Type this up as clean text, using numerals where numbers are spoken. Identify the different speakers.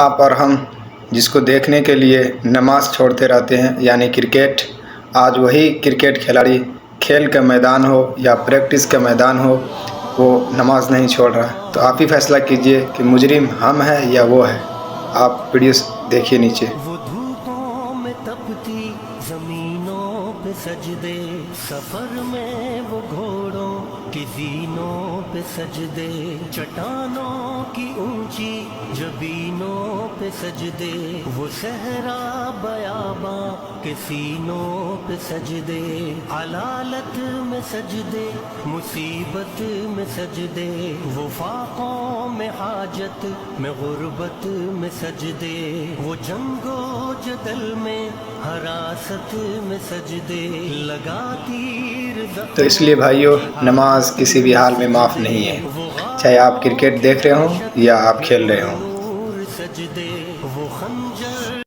Speaker 1: آپ اور ہم جس کو دیکھنے کے لیے نماز چھوڑتے رہتے ہیں یعنی کرکٹ، آج وہی کرکٹ کھلاڑی کھیل کا میدان ہو یا پریکٹس کا میدان ہو، وہ نماز نہیں چھوڑ رہا ہے۔ تو آپ ہی فیصلہ کیجئے کہ مجرم ہم ہیں یا وہ ہے۔ آپ ویڈیو دیکھیے نیچے۔
Speaker 2: وہ دھوپوں میں تپتی زمینوں پہ سجدے، سفر میں وہ گھوڑوں کی زینوں پہ سجدے، چٹانوں کی اونچی جبینوں پہ سجدے، وہ صحرا بیاباں کے سینوں پہ سجدے، علالت میں سجدے، مصیبت میں سجدے، وہ فاقوں میں حاجت میں غربت میں سجدے، وہ جنگ و جدل میں حراست میں سجدے، لگا تیر
Speaker 1: تو اس لیے بھائیو، نماز کسی بھی حال میں معاف نہیں ہے، چاہے آپ کرکٹ دیکھ رہے ہوں یا آپ کھیل رہے ہوں۔
Speaker 2: سجدے، وہ خنجر